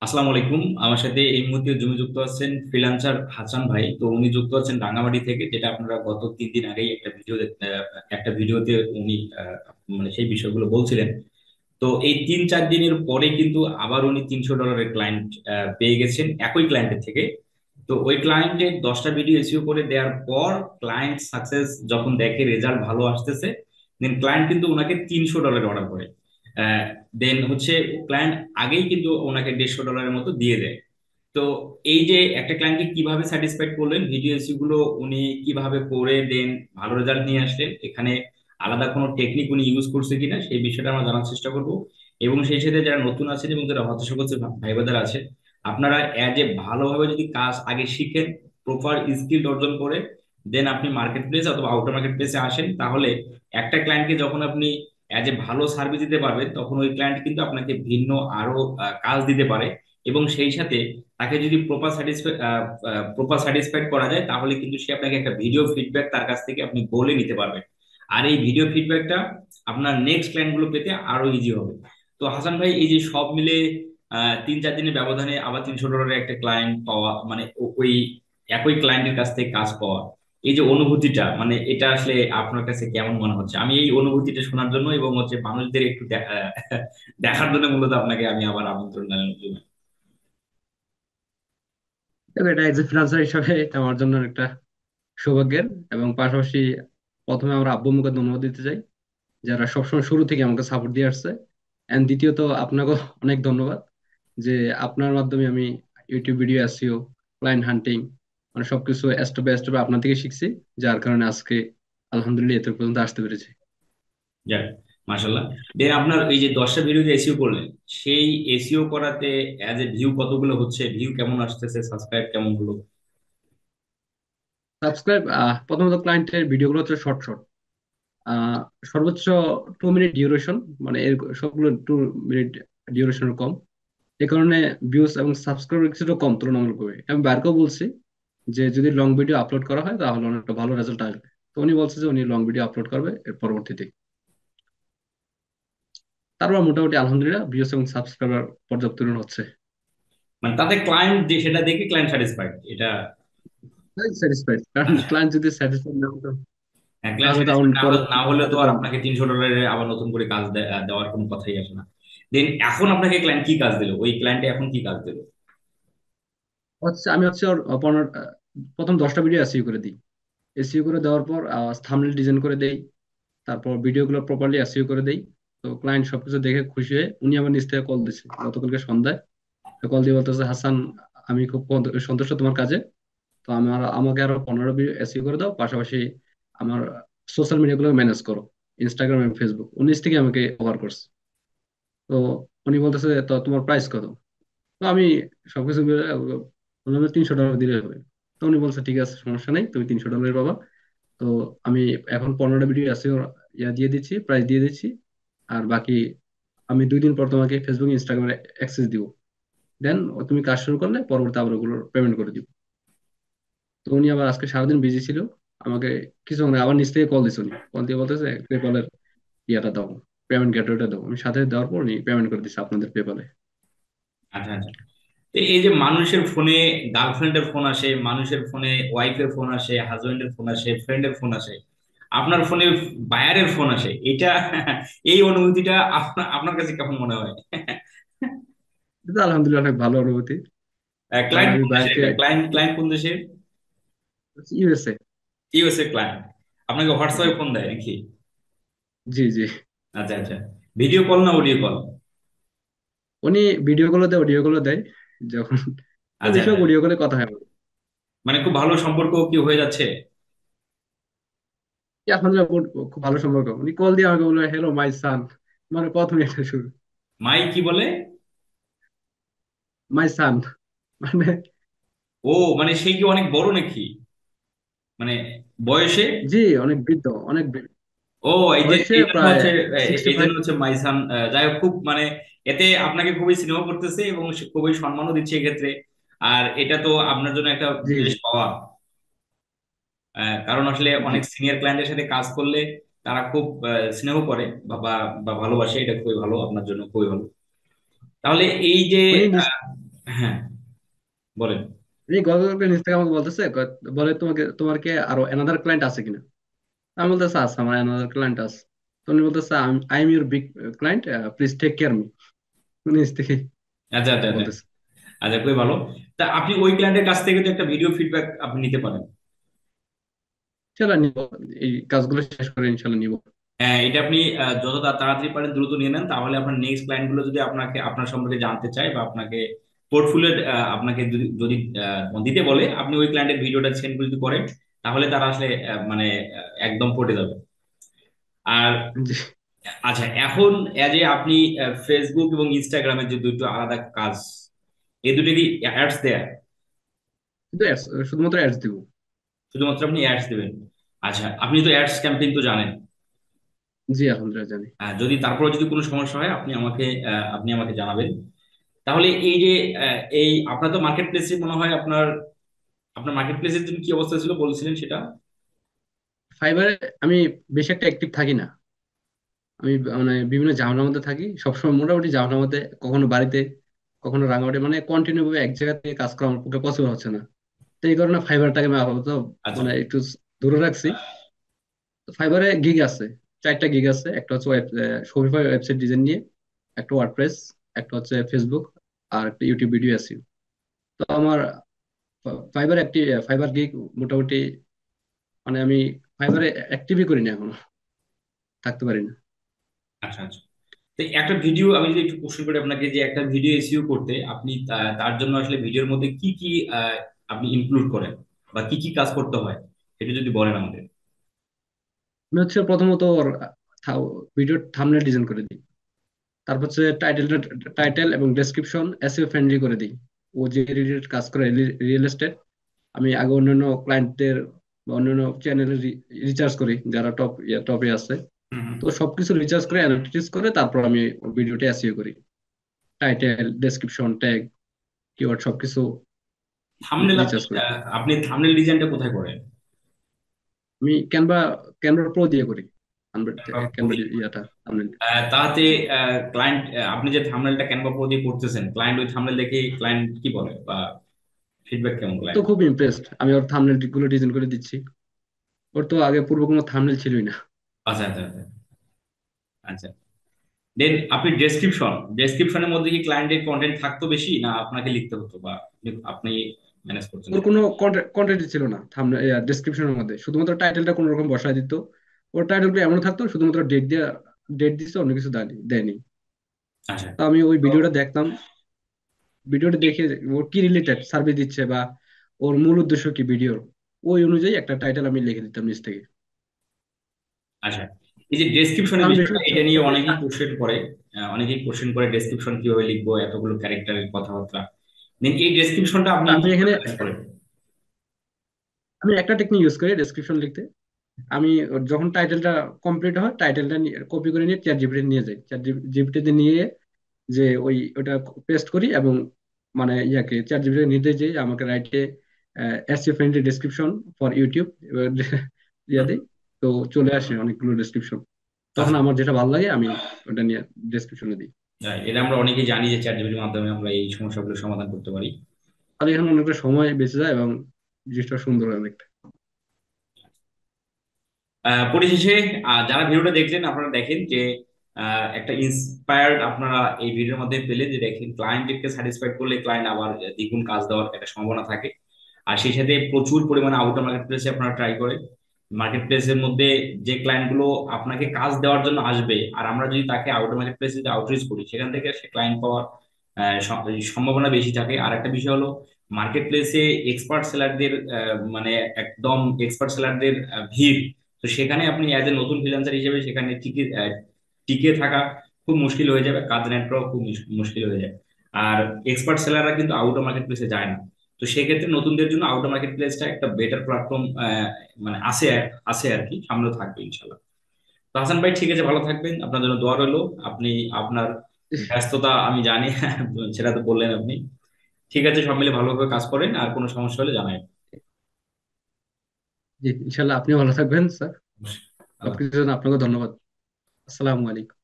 আসসালামু আলাইকুম। আমার সাথে এই মুহূর্তে জমি যুক্ত আছেন ফ্রিল্যান্সার হাসান ভাই। তো উনি যুক্ত আছেন রাঙামাটি থেকে, যেটা আপনারা গত 3 দিন আগেই একটা ভিডিওতে উনি মানে সেই বিষয়গুলো বলছিলেন। তো এই 3-4 দিনের পরে কিন্তু আবার উনি $300 ক্লায়েন্ট পেয়ে গেছেন একই ক্লায়েন্টের থেকে। তো ওই ক্লায়েন্টের 10টা ভিডিও এসইও করে দেওয়ার পর ক্লায়েন্ট সাকসেস যখন দেখে, রেজাল্ট ভালো আসতেছে, দেন ক্লায়েন্ট কিন্তু ওনাকে $300 অর্ডার করে। দেন হচ্ছে ক্লায়েন্ট আগেই কিন্তু ওনাকে $150 মতো দিয়ে দেয়। তো এই যে একটা ক্লায়েন্টকে কিভাবে স্যাটিসফাইড করলেন, ভিডিও এসইও গুলো উনি কিভাবে করে দেন ভালো রেজাল্ট নিয়ে আসলেন, এখানে আলাদা কোনো টেকনিক উনি ইউজ করছে কিনা সেই বিষয়টা আমরা জানার চেষ্টা করব। এবং সেই সাথে যারা নতুন আছেন এবং যারা হতাশা করছে ভাই বোনেরা আছেন, আপনারা অ্যাজ এ ভালোভাবে যদি কাজ আগে শিখেন, প্রপার স্কিল অর্জন করে দেন আপনি মার্কেট প্লেস অথবা আউটার মার্কেট প্লেসে আসেন, তাহলে একটা ক্লায়েন্টকে যখন আপনি অ্যাজ এ ভালো সার্ভিস দিতে পারবেন, তখন ওই ক্লায়েন্ট কিন্তু আপনাকে ভিন্ন আরো কাজ দিতে পারে। এবং সেই সাথে তাকে যদি প্রপার স্যাটিসফাইড করা যায়, তাহলে কিন্তু সে আপনাকে একটা ভিডিও ফিডব্যাক তার কাছ থেকে আপনি বলে নিতে পারবেন। আর এই ভিডিও ফিডব্যাকটা আপনার নেক্সট ক্লায়েন্ট গুলো পেতে আরো ইজি হবে। তো হাসান ভাই, এই যে সব মিলে 3-4 দিনের ব্যবধানে আবার $300 একটা ক্লায়েন্ট পাওয়া, মানে ওই একই ক্লায়েন্টের কাছ থেকে কাজ পাওয়া, এই যে অনুভূতিটা, মানে এটা আসলে আপনার কাছে কেমন মনে হচ্ছে? আমি এই অনুভূতিটা শোনার জন্য এবং হচ্ছে মানুষদের একটু দেখার জন্য মূলত আপনাকে আমি আবার আমন্ত্রণ জানালাম। তবে এটা এজ এ ফ্রিল্যান্সার হিসাবে এটা আমার জন্য একটা সৌভাগ্যের। এবং পাশাপাশি প্রথমে আমরা আব্বু আম্মুকে ধন্যবাদ দিতে চাই, যারা সবসময় শুরু থেকে আমাকে সাপোর্ট দিয়ে আসছে। এন্ড দ্বিতীয়ত আপনাকে অনেক ধন্যবাদ, যে আপনার মাধ্যমে আমি ইউটিউব ভিডিও এসইও, ক্লায়েন্ট হান্টিং, মানে সবকিছু স্টেপ বাই স্টেপ আপনার থেকে শিখছি, যার কারণে আজকে আলহামদুলিল্লাহ এত পর্যন্ত আসতে পেরেছি। যাক, মাশাল্লাহ। দেন আপনার এই যে 10টা ভিডিও যে এসইও করলেন, সেই এসইও করাতে অ্যাজ এ ভিউ কতগুলো হচ্ছে, ভিউ কেমন আসতেছে, সাবস্ক্রাইব কেমন হলো? সাবস্ক্রাইব, প্রথমত ক্লায়েন্টের ভিডিওগুলো হচ্ছে শর্ট শর্ট, সর্বোচ্চ 2 মিনিট ডিউরেশন, মানে এর সবগুলো 2 মিনিট ডিউরেশনের কম। এই কারণে ভিউজ এবং সাবস্ক্রাইবার কিছুটা কম তুলনামূলকভাবে। আমি বাইরকেও বলছি যে যদি লং ভিডিও আপলোড করা হয় তাহলে অনেকটা ভালো রেজাল্ট আসবে। তো উনি বলছে যে উনি লং ভিডিও আপলোড করবে এর পরবর্তীতে। তারপর মোটামুটি আলহামদুলিল্লাহ ভিউজ এবং সাবস্ক্রাইবার পর্যাপ্ত পরিমাণ হচ্ছে। মানে তাতে ক্লায়েন্ট যে সেটা দেখে ক্লায়েন্ট স্যাটিসফাইড, এটা? স্যাটিসফাইড, কারণ আচ্ছা। ক্লায়েন্ট যদি স্যাটিসফাইড না হতো হ্যাঁ, ক্লায়েন্ট তাহলে তো স্যাটিসফাইড না পরবর্তীতে হলে তো কাজে আর যাবো না। আপনাকে $300 আবার নতুন করে কাজ দেওয়ার কোনো কথাই আসে না। দেন এখন আপনাকে ক্লায়েন্ট কি কাজ দিল, ওই ক্লায়েন্টে এখন কি কাজ দিল? আমি হচ্ছে ওর 15 প্রথম 10টা ভিডিও এসইও করে দিই। এসইও করে দেওয়ার পর থাম্বনেল ডিজাইন করে দেই, তারপর ভিডিওগুলো প্রপারলি এসইও করে দেই। তো ক্লায়েন্ট সবকিছু দেখে খুশি হয়ে উনি আমার নিচ থেকে কল দিছে গতকালকে সন্ধ্যায়। কল দিয়ে বলতেছে, হাসান, আমি খুব সন্তুষ্ট তোমার কাজে। তো আমাকে আরো 15 ভিডিও এসইও করে দাও, পাশাপাশি আমার সোশ্যাল মিডিয়া গুলো ম্যানেজ করো, ইনস্টাগ্রাম এবং ফেসবুক। 19 থেকে আমাকে অফার করছে। তো উনি বলতেছে, তো তোমার প্রাইস কত? তো আমি সবকিছু মিলে বললাম $300 দিলে হবে। তো উনি বলছে, ঠিক আছে, সমস্যা নেই, তুমি $300 পাবা। তো আমি এখন 15টা ভিডিও এসইও দিয়ে দিচ্ছি, প্রাইস দিয়ে দিচ্ছি। আর বাকি আমি 2 দিন পর তোমাকে ফেসবুক ইনস্টাগ্রামে অ্যাক্সেস দিব। দেন তুমি কাজ শুরু করলে পরবর্তী আবার ওগুলো পেমেন্ট করে দিব। তো উনি আবার আজকে সারাদিন বিজি ছিল, আমাকে কিছু আবার নিচ থেকে কল দিছে। উনি কল দিয়ে বলতেছে পেপালের ইয়াটা দাও, পেমেন্ট গেটওয়েটা দাও। আমি সাথে দেওয়ার পর উনি পেমেন্ট করে দিচ্ছে আপনাদের পেপালে। আচ্ছা, আচ্ছা। তো এই যে মানুষের ফোনে গার্লফ্রেন্ডের ফোন আসে, মানুষের ফোনে ওয়াইফের ফোন আসে, হাজবেন্ডের ফোন আসে, ফ্রেন্ডের ফোন আসে, আপনার ফোনে বায়ারের ফোন আসে, এটা এই অনুভূতিটা আপনার আপনার কাছে কেমন মনে হয়? এটা আলহামদুলিল্লাহ অনেক ভালো অনুভূতি। কারণ ক্লায়েন্ট আমি কোন দেশের, বাইরকে এটা ক্লায়েন্ট ক্লায়েন্ট কোন দেশের? ইউএসএ। USA client. আপনাকে জি হোয়াটসঅ্যাপে ফোন দেয় নাকি? জি জি। আচ্ছা, আচ্ছা। ভিডিও কল না অডিও কল? উনি ভিডিও কলও দেয়, অডিও কলও দেয় যখন। আচ্ছা, বেশিরভাগ আচ্ছা। অডিও কলে কথা হয় আমাদের। মানে খুব ভালো সম্পর্ক কি হয়ে যাচ্ছে? আলহামদুলিল্লাহ খুব ভালো সম্পর্ক। উনি কল দিয়ে আমাকে বললো, হ্যালো মাই সান, মানে প্রথম এটা শুরু। মাই কি বলে? মাই সান মানে, ও, মানে সে কি অনেক বড় নাকি, মানে বয়সে? জি অনেক বৃদ্ধ, অনেক ও, এই যে বয়সে এই জন্য প্রায় হচ্ছে, সিক্সটি এই জন্য ফাইভ হচ্ছে মাইসান। যাই হোক, খুব মানে এতে আপনাকে খুবই স্নেহ করতেছে এবং সে খুবই সম্মানও দিচ্ছে এক্ষেত্রে। আর এটা তো আপনার জন্য একটা জি বেশ জি পাওয়া। কারণ আসলে জি। অনেক সিনিয়র ক্লায়েন্টের সাথে কাজ করলে তারা খুব স্নেহ করে বা বা বা ভালোবাসে, এটা খুবই ভালো, আপনার জন্য খুবই ভালো। তাহলে এই যে উনি নিজ, হ্যাঁ, বলেন। এই গতকালকে নিচ থেকে আমাকে বলতেছে, বলে তোমাকে, তোমার কি আরো অ্যানাদার ক্লায়েন্ট আছে কিনা। আমি বলতেছে আছে, আমার অ্যানাদার ক্লায়েন্ট আছে। তো উনি বলতেছে I am your big client, please take care me. নিচ থেকে আচ্ছা আচ্ছা আচ্ছা। বলতেছে। আচ্ছা, খুবই ভালো। তা আপনি ওই ক্লায়েন্টের কাছ থেকে তো একটা ভিডিও ফিডব্যাক আপনি নিতে পারেন। ইনশাল্লাহ নিব, এই কাজগুলো শেষ করে ইনশাল্লাহ নিব। হ্যাঁ, এটা আপনি যত তাড়াতাড়ি পারেন দ্রুত নিয়ে নেন, তাহলে আপনার নেক্সট ক্লায়েন্ট গুলো যদি আপনাকে আপনার সম্পর্কে জানতে চায় বা আপনাকে পোর্টফোলিও আপনাকে যদি যদি, দিতে বলে, আপনি ওই ক্লায়েন্টের ভিডিওটা সেন্ড যদি করেন, তাহলে তারা আসলে মানে একদম পটে যাবে। আর জি। আচ্ছা, এখন এজ এ আপনি ফেসবুক এবং ইনস্টাগ্রামের যে দুটো আলাদা কাজ, এই দুটো কি অ্যাডস দেয়া? শুধু ads, শুধুমাত্র অ্যাডস দিব। শুধুমাত্র আপনি অ্যাডস দিবেন? আচ্ছা, আপনি তো অ্যাডস ক্যাম্পেইন তো জানেন। জি আলহামদুলিল্লাহ জানি। যদি তারপরে যদি কোনো সমস্যা হয়, আপনি আমাকে জানাবেন। তাহলে এই যে এই আপনার তো মার্কেট প্লেসে মনে হয় আপনার আপনার মার্কেট প্লেসের জন্য কি অবস্থা ছিল বলছিলেন সেটা। ফাইবারে আমি বেশি একটা অ্যাক্টিভ থাকি না। আমি মানে বিভিন্ন ঝামেলার মধ্যে থাকি সবসময়, মোটামুটি ঝামেলার মধ্যে, কখনো বাড়িতে, কখনো রাঙামাটি, মানে কন্টিনিউ ভাবে এক জায়গা থেকে কাজ করা আমার পক্ষে পসিবল হচ্ছে না। তো এই কারণে ফাইবারটাকে আমি আপাতত আচ্ছা। মানে একটু দূরে রাখছি। তো ফাইবারে গিগ আছে, 4টা গিগ আছে। একটা হচ্ছে শপিফাই ওয়েবসাইট ডিজাইন নিয়ে, একটা ওয়ার্ডপ্রেস, একটা হচ্ছে ফেসবুক, আর একটা ইউটিউব ভিডিও আছে। তো আমার ফাইবার অ্যাক্টিভ, ফাইবার গিগ মোটামুটি, মানে আমি ফাইবারে অ্যাক্টিভই করি না এখনো, থাকতে পারি না। আচ্ছা আচ্ছা। তো একটা ভিডিও আমি যদি একটু কোশ্চেন করি আপনাকে, যে একটা ভিডিও এসইও করতে আপনি তার জন্য আসলে ভিডিওর মধ্যে কি কি আপনি ইনক্লুড করেন বা কি কি কাজ করতে হয়, এটা যদি বলেন আমাদের। আমি হচ্ছে প্রথমত ওর ভিডিও থাম্বনেল ডিজাইন করে দিই। তারপর হচ্ছে টাইটেল এবং ডেসক্রিপশন এসইও ফ্রেন্ডলি করে দিই। ও যে রিলেটেড কাজ করে, রিয়েল এস্টেট, আমি আগে অন্যান্য ক্লায়েন্টদের বা অন্যান্য চ্যানেলে রিচার্জ করি যারা টপে আছে। হুম হুম। তো সবকিছু রিচার্জ করে অ্যানালিটিক্স করে তারপর আমি ভিডিওটা এসইও করি। টাইটেল, ডেসক্রিপশন, ট্যাগ, কিওয়ার্ড সবকিছু থাম্বনেল আপনি রিচার্জ করি। আপনি থাম্বনেল ডিজাইনটা কোথায় করেন? আমি ক্যানভা, ক্যানভা প্রো দিয়ে করি। ক্যানভা প্রদীপ। ইয়াটা thumbnail। তাতে ক্লায়েন্ট, আপনি যে থাম্বনেলটা ক্যানভা প্রো দিয়ে করতেছেন, ক্লায়েন্ট ওই থাম্বনেল দেখে ক্লায়েন্ট কি বলে বা ফিডব্যাক কেমন তো ক্লায়েন্ট? খুব ইমপ্রেসড, আমি ওর থাম্বনেল গুলো ডিজাইন করে দিচ্ছি। ওর তো আগে পূর্ব কোনো থাম্বনেল ছিলই না। আচ্ছা আচ্ছা আচ্ছা আচ্ছা। দেন আপনি ডেসক্রিপশনের মধ্যে কি ক্লায়েন্টের কন্টেন্ট থাকতো বেশি, না আপনাকে লিখতে হতো, বা আপনি ম্যানেজ করছেন ওর সেটা? কোনো কন্টেন্ট ছিল না থাম্বনেল, ডেসক্রিপশনের মধ্যে শুধুমাত্র টাইটেলটা কোনো রকম বসায় দিত। ওর টাইটেলগুলো এমন থাকতো, শুধুমাত্র ডেট দিচ্ছে, অন্য কিছু দেয়নি। আচ্ছা। তো আমি ওই তো ভিডিওটা দেখতাম, ভিডিওটা দেখে ওর কি রিলেটেড সার্ভিস দিচ্ছে বা ওর মূল উদ্দেশ্য কি ভিডিওর, ওই অনুযায়ী একটা টাইটেল আমি লিখে দিতাম নিচ থেকে। আচ্ছা, এই যে ডেসক্রিপশনের আমি বেশি বিষয়টা, এটা নিয়ে অনেকেই কোশ্চেন করে। অনেকেই কোশ্চেন করে ডেসক্রিপশন কিভাবে লিখবো, এতগুলো ক্যারেক্টারের কথাবার্তা। দেন এই ডেসক্রিপশনটা আপনি আমি কিভাবে এখানে ম্যানেজ করেন? আমি একটা টেকনিক ইউজ করি ডেসক্রিপশন লিখতে। আমি যখন টাইটেলটা কমপ্লিট হয়, টাইটেলটা কপি করে নিয়ে চ্যাট জিপিটি নিয়ে যাই, চ্যাট জিপিটিতে নিয়ে যে ওটা পেস্ট করি, এবং মানে ইয়াকে চ্যাট জিপিটি নির্দেশ দিই যে আমাকে রাইটে SEO friendly description for YouTube, yeah hmm. দিই। তো চলে আসে অনেকগুলো ডেসক্রিপশন। তখন আচ্ছা। আমার যেটা ভালো লাগে আমি ওটা নিয়ে ডেসক্রিপশনে দিই। এটা আমরা অনেকেই জানি যে চ্যাট জিপিটির মাধ্যমে আমরা এই সমস্যাগুলো সমাধান করতে পারি। আর এখানে অনেকটা সময় বেঁচে যায় এবং জিনিসটা সুন্দর হয় অনেকটা। পরিশেষে যারা ভিডিওটা দেখলেন, আপনারা দেখেন যে একটা ইন্সপায়ার্ড আপনারা এই ভিডিওর মধ্যে পেলে, যে দেখেন ক্লায়েন্টকে স্যাটিসফাইড করলে ক্লায়েন্ট আবার দ্বিগুণ কাজ দেওয়ার একটা সম্ভাবনা থাকে। আর সেই সাথে প্রচুর পরিমাণে আউটার মার্কেট প্লেসে আপনারা ট্রাই করেন। মার্কেট প্লেসের মধ্যে যে ক্লায়েন্ট গুলো আপনাকে কাজ দেওয়ার জন্য আসবে, আর আমরা যদি তাকে আউটার মার্কেট প্লেসে আউটরিচ করি, সেখান থেকে সে ক্লায়েন্ট পাওয়ার সম্ভাবনা বেশি থাকে। আর একটা বিষয় হলো, মার্কেট প্লেসে এক্সপার্ট সেলারদের মানে একদম এক্সপার্ট সেলারদের ভিড়। তো সেখানে আপনি অ্যাজ এ নতুন ফ্রিল্যান্সার হিসেবে সেখানে টিকে টিকে থাকা খুব মুশকিল হয়ে যাবে, কাজ র্যাঙ্ক করা খুব মুশকিল হয়ে যায়। আর এক্সপার্ট সেলাররা কিন্তু আউট অফ মার্কেট প্লেসে যায় না। তো সেক্ষেত্রে নতুনদের জন্য আউট অফ মার্কেট প্লেসটা একটা বেটার প্ল্যাটফর্ম, মানে আছে আছে আর কি, সামনেও থাকবে ইনশাল্লাহ। তো হাসান ভাই, ঠিক আছে, ভালো থাকবেন, আপনার জন্য দোয়া রইলো। আপনি আপনার ব্যস্ততা আমি জানি, সেটা তো বললেন আপনি। ঠিক আছে, সব মিলে ভালোভাবে কাজ করেন, আর কোনো সমস্যা হলে জানাই। জি ইনশাল্লাহ, আপনিও ভালো থাকবেন স্যার। আল্লাহ। সবকিছুর জন্য আপনাকে ধন্যবাদ। আসসালামু আলাইকুম।